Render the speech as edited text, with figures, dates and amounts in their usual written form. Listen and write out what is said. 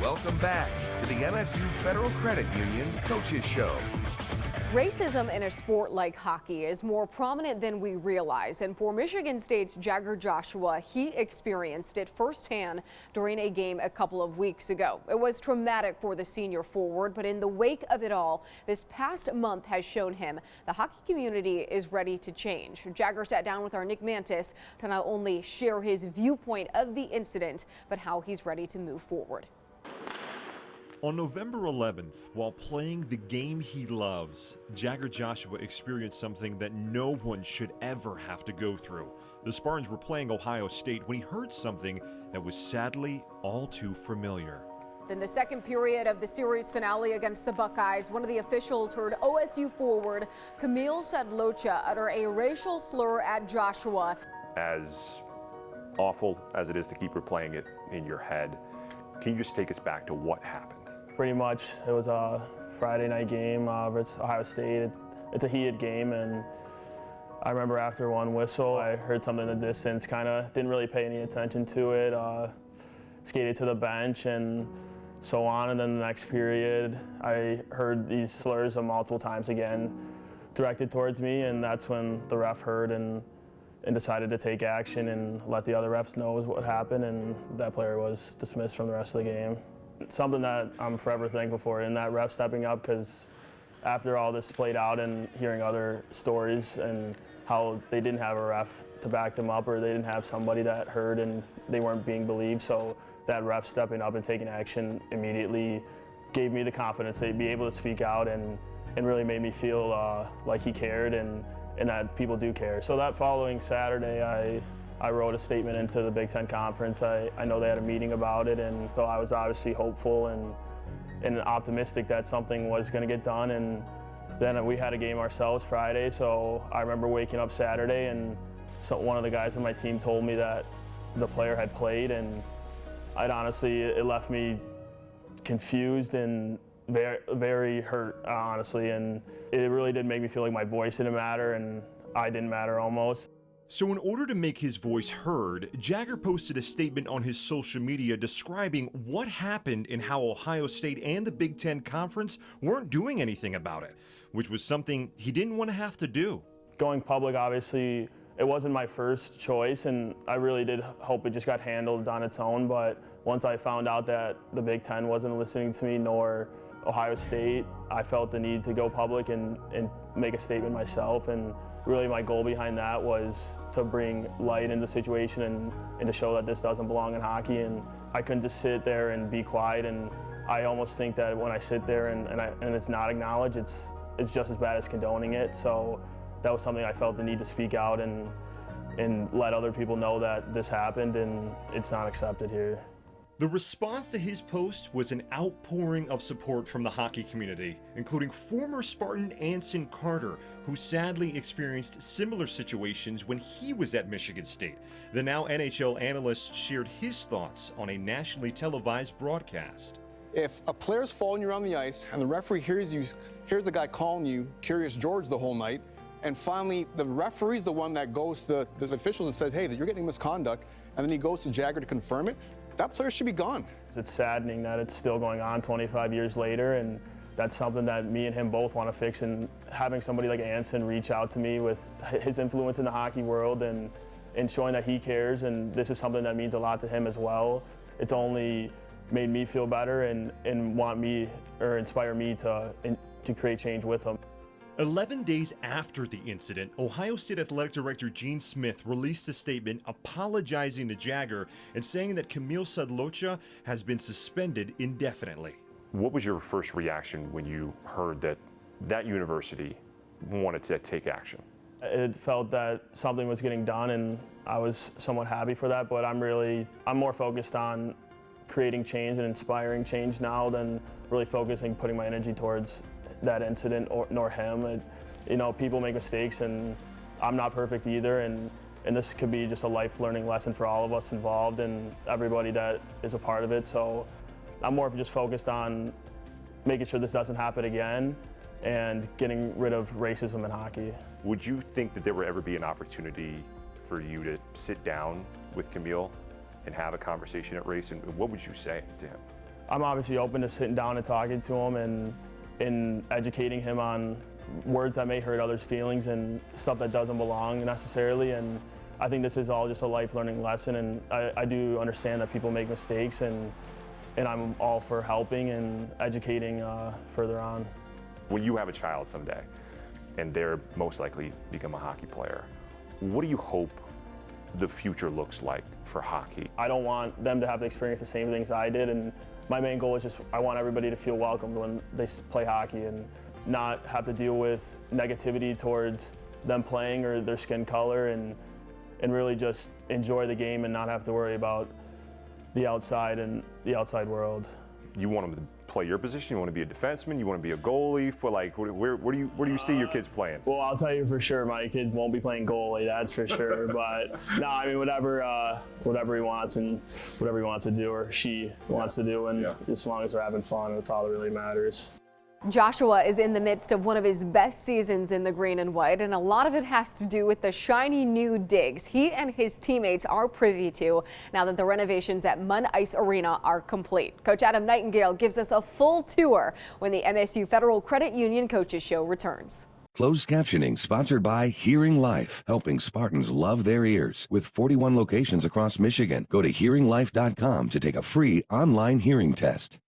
Welcome back to the MSU Federal Credit Union Coaches Show. Racism in a sport like hockey is more prominent than we realize, and for Michigan State's Jagger Joshua, he experienced it firsthand during a game a couple of weeks ago. It was traumatic for the senior forward, but in the wake of it all, this past month has shown him the hockey community is ready to change. Jagger sat down with our Nick Mantis to not only share his viewpoint of the incident, but how he's ready to move forward. On November 11th, while playing the game he loves, Jagger Joshua experienced something that no one should ever have to go through. The Spartans were playing Ohio State when he heard something that was sadly all too familiar. In the second period of the series finale against the Buckeyes, one of the officials heard OSU forward Camille Sadlocha utter a racial slur at Joshua. As awful as it is to keep replaying it in your head, can you just take us back to what happened? Pretty much, it was a Friday night game versus Ohio State. It's a heated game, and I remember after one whistle, I heard something in the distance, kind of didn't really pay any attention to it, skated to the bench and so on, and then the next period, I heard these slurs multiple times again directed towards me, and that's when the ref heard and decided to take action and let the other refs know what happened, and that player was dismissed from the rest of the game. It's something that I'm forever thankful for, and that ref stepping up, because after all this played out and hearing other stories and how they didn't have a ref to back them up, or they didn't have somebody that heard and they weren't being believed, so that ref stepping up and taking action immediately gave me the confidence to be able to speak out and really made me feel like he cared and that people do care. So that following Saturday, I wrote a statement into the Big Ten Conference. I know they had a meeting about it, and so I was obviously hopeful and optimistic that something was going to get done. And then we had a game ourselves Friday, so I remember waking up Saturday, and so one of the guys on my team told me that the player had played, and it left me confused and very, very hurt, honestly, and it really did make me feel like my voice didn't matter and I didn't matter almost. So in order to make his voice heard, Jagger posted a statement on his social media describing what happened and how Ohio State and the Big Ten Conference weren't doing anything about it, which was something he didn't want to have to do. Going public, obviously, it wasn't my first choice, and I really did hope it just got handled on its own, but once I found out that the Big Ten wasn't listening to me, nor Ohio State, I felt the need to go public and make a statement myself, and really my goal behind that was to bring light into the situation and to show that this doesn't belong in hockey, and I couldn't just sit there and be quiet, and I almost think that when I sit there and it's not acknowledged, it's just as bad as condoning it, so that was something I felt the need to speak out and let other people know that this happened and it's not accepted here. The response to his post was an outpouring of support from the hockey community, including former Spartan Anson Carter, who sadly experienced similar situations when he was at Michigan State. The now NHL analyst shared his thoughts on a nationally televised broadcast. If a player's following you around the ice and the referee hears the guy calling you Curious George the whole night, and finally the referee's the one that goes to the officials and says, hey, you're getting misconduct, and then he goes to Jagger to confirm it, that player should be gone. It's saddening that it's still going on 25 years later, and that's something that me and him both want to fix, and having somebody like Anson reach out to me with his influence in the hockey world and showing that he cares, and this is something that means a lot to him as well. It's only made me feel better and want me or inspire me to create change with him. 11 days after the incident, Ohio State Athletic Director Gene Smith released a statement apologizing to Jagger and saying that Camille Sadlocha has been suspended indefinitely. What was your first reaction when you heard that that university wanted to take action? It felt that something was getting done, and I was somewhat happy for that, but I'm more focused on creating change and inspiring change now than really putting my energy towards that incident nor him. People make mistakes, and I'm not perfect either, and this could be just a life learning lesson for all of us involved and everybody that is a part of it. So I'm more just focused on making sure this doesn't happen again and getting rid of racism in hockey. Would you think that there would ever be an opportunity for you to sit down with Camille and have a conversation at race, and what would you say to him? I'm obviously open to sitting down and talking to him and educating him on words that may hurt others' feelings and stuff that doesn't belong necessarily. And I think this is all just a life learning lesson, and I do understand that people make mistakes, and I'm all for helping and educating further on. When you have a child someday and they're most likely become a hockey player, what do you hope the future looks like for hockey? I don't want them to have to experience the same things I did, and my main goal is just I want everybody to feel welcomed when they play hockey and not have to deal with negativity towards them playing or their skin color, and really just enjoy the game and not have to worry about the outside and the outside world. You want them to play your position? You want to be a defenseman? You want to be a goalie? For like, where do you see your kids playing? Well, I'll tell you for sure, my kids won't be playing goalie. That's for sure. But no, I mean whatever he wants and whatever he wants to do or she wants to do, and as long as they're having fun, that's all that really matters. Joshua is in the midst of one of his best seasons in the green and white, and a lot of it has to do with the shiny new digs he and his teammates are privy to now that the renovations at Munn Ice Arena are complete. Coach Adam Nightingale gives us a full tour when the MSU Federal Credit Union Coaches Show returns. Closed captioning sponsored by Hearing Life, helping Spartans love their ears. With 41 locations across Michigan, go to hearinglife.com to take a free online hearing test.